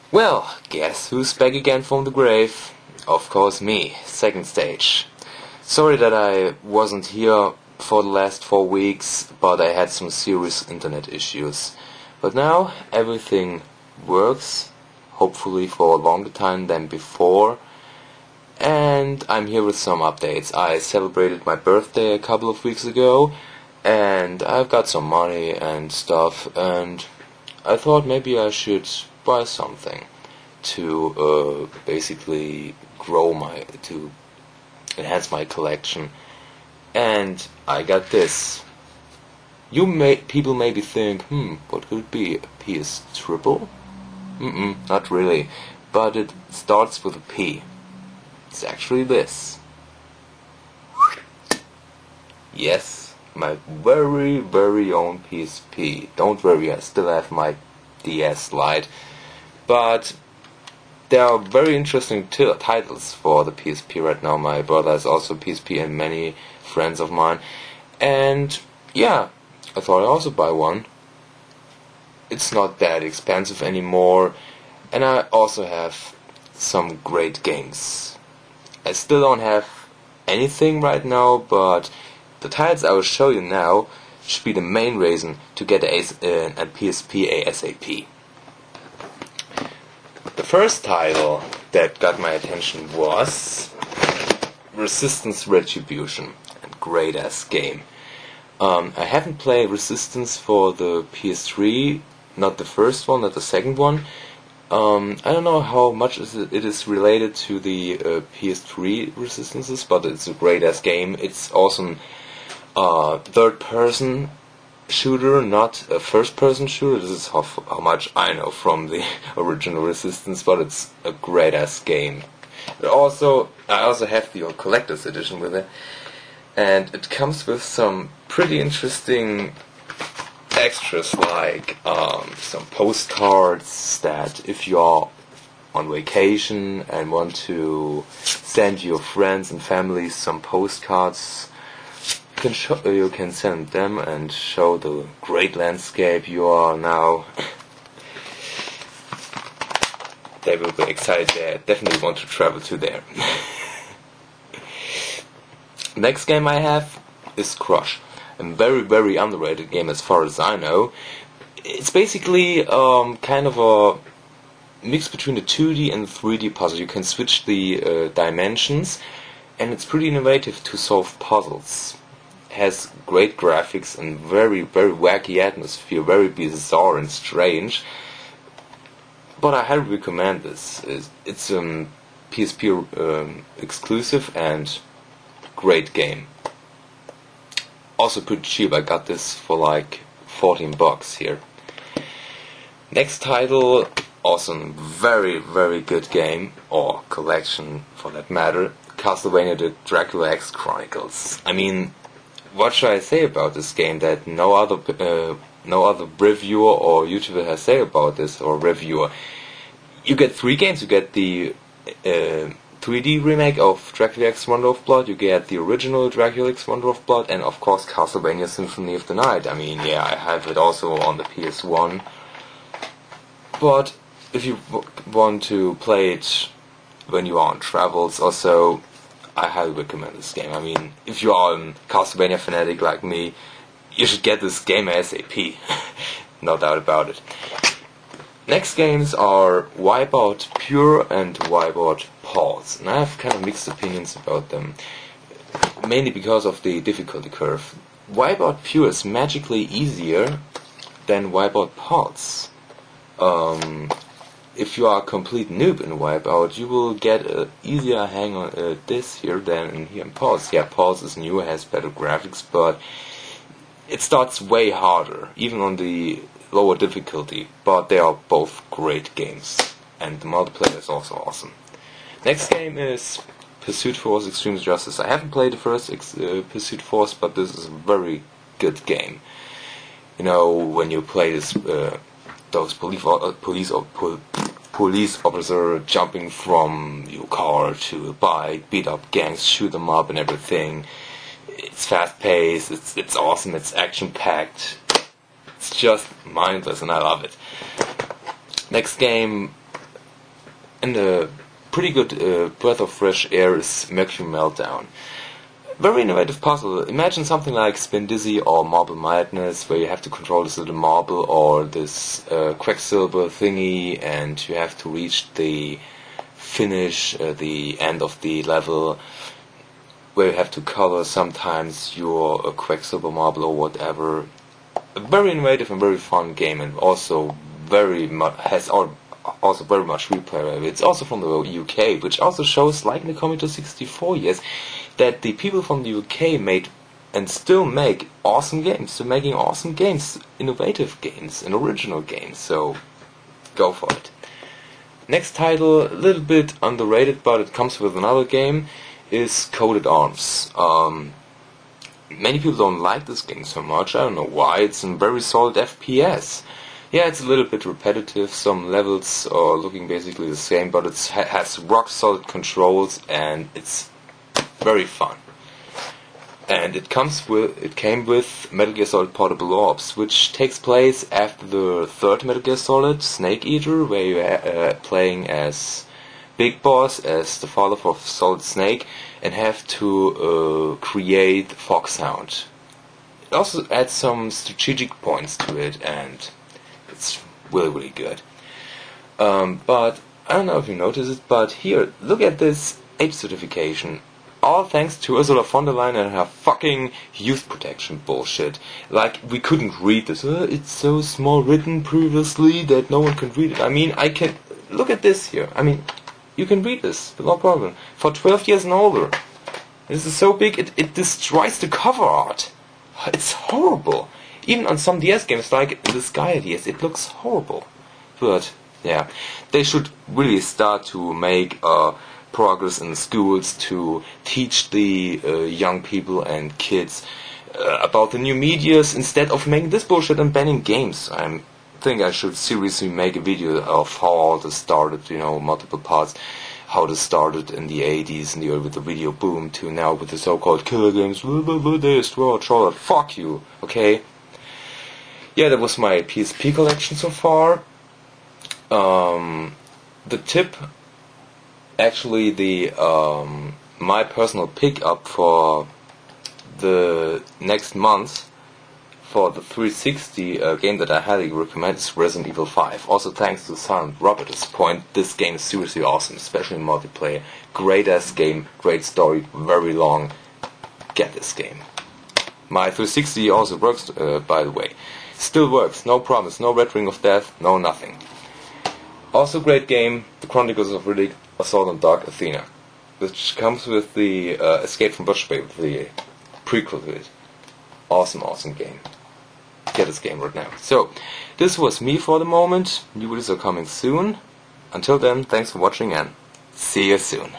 Well, guess who's back again from the grave? Of course me, second stage. Sorry that I wasn't here for the last 4 weeks, but I had some serious internet issues. But now everything works, hopefully for a longer time than before. And I'm here with some updates. I celebrated my birthday a couple of weeks ago, and I've got some money and stuff, and I thought maybe I should buy something to basically to enhance my collection. And I got this. People maybe think, what could it be? A PS Triple? Not really. But it starts with a P. It's actually this. Yes, my very, very own PSP. Don't worry, I still have my DS Lite. But there are very interesting titles for the PSP right now. My brother has also PSP and many friends of mine. And yeah, I thought I'd also buy one. It's not that expensive anymore. And I also have some great games. I still don't have anything right now, but the titles I will show you now should be the main reason to get a PSP ASAP. The first title that got my attention was Resistance Retribution, a great ass game. I haven't played Resistance for the PS3, not the first one, not the second one. I don't know how much it is related to the PS3 Resistances, but it's a great ass game. It's awesome. Third person shooter, not a first person shooter. This is how much I know from the original Resistance, but it's a great ass game. I also have the collector's edition with it, and it comes with some pretty interesting extras, like some postcards that if you're on vacation and want to send your friends and family some postcards, you can send them and show the great landscape you are now. They will be excited. They definitely want to travel to there. Next game I have is Crush. A very, very underrated game as far as I know. It's basically kind of a mix between a 2D and 3D puzzle. You can switch the dimensions, and it's pretty innovative to solve puzzles. It has great graphics and very, very wacky atmosphere, very bizarre and strange. But I highly recommend this. It's a PSP exclusive and great game. Also pretty cheap. I got this for like $14 here. Next title, awesome, very, very good game, or collection for that matter, Castlevania The Dracula X Chronicles. I mean, what should I say about this game that no other reviewer or YouTuber has said about this, or reviewer? You get 3 games. You get the 3D remake of Dracula X Wonder of Blood, you get the original Dracula X Wonder of Blood, and of course Castlevania Symphony of the Night. I mean, yeah, I have it also on the PS1. But if you want to play it when you are on travels or so, I highly recommend this game. I mean, if you are a Castlevania fanatic like me, you should get this game ASAP. No doubt about it. Next games are Wipeout Pure and Wipeout Pulse, and I have kind of mixed opinions about them, mainly because of the difficulty curve. Wipeout Pure is magically easier than Wipeout Pulse. If you are a complete noob in Wipeout, you will get an easier hang on this here than here in Pulse. Yeah, Pulse is new, has better graphics, but it starts way harder, even on the lower difficulty, but they are both great games, and the multiplayer is also awesome. Next game is Pursuit Force Extreme Justice. I haven't played the first Pursuit Force, but this is a very good game. You know, when you play this, those police officer jumping from your car to a bike, beat up gangs, shoot them up and everything. It's fast paced, it's awesome, it's action packed. It's just mindless and I love it. Next game and a pretty good breath of fresh air is Mercury Meltdown. Very innovative puzzle. Imagine something like Spin Dizzy or Marble Madness, where you have to control this little marble or this Quacksilver thingy, and you have to reach the finish, the end of the level, where you have to color sometimes your Quacksilver marble or whatever. A very innovative and very fun game, and also very much also very much replay. It's also from the UK, which also shows, like in the Commodore 64 years, that the people from the UK made and still make awesome games. They're making awesome games, innovative games, and original games. So go for it. Next title, a little bit underrated, but it comes with another game, is Coded Arms. Many people don't like this game so much. I don't know why. It's a very solid FPS. Yeah, it's a little bit repetitive. Some levels are looking basically the same, but it has rock solid controls, and it's very fun. And it came with Metal Gear Solid Portable Orbs, which takes place after the third Metal Gear Solid, Snake Eater, where you're playing as Big Boss, as the father of Solid Snake, and have to create Foxhound. It also adds some strategic points to it, and it's really, really good. But I don't know if you noticed it, but here, look at this age certification. All thanks to Ursula von der Leyen and her fucking youth protection bullshit. Like, we couldn't read this. It's so small written previously that no one can read it. I mean, I can... Look at this here. I mean, you can read this, no problem. For 12 years and older. This is so big, it destroys the cover art. It's horrible. Even on some DS games, like the Sky DS, it looks horrible. But, yeah. They should really start to make progress in schools to teach the young people and kids about the new medias instead of making this bullshit and banning games. I think I should seriously make a video of how all this started, multiple parts. How this started in the 80s and with the video boom to now with the so-called killer games. They destroy Charlotte. Fuck you, okay? Yeah, that was my PSP collection so far. The tip, actually my personal pick-up for the next month for the 360 game that I highly recommend is Resident Evil 5. Also thanks to Silent Rob at this point, this game is seriously awesome, especially in multiplayer. Great ass game, great story, very long. Get this game. My 360 also works, by the way. Still works, no promise, no Red Ring of Death, no nothing. Also great game, The Chronicles of Riddick, Assault on Dark Athena, which comes with the Escape from Butcher Bay, the prequel to it. Awesome game. Get this game right now. So, this was me for the moment. New videos are coming soon. Until then, thanks for watching and see you soon.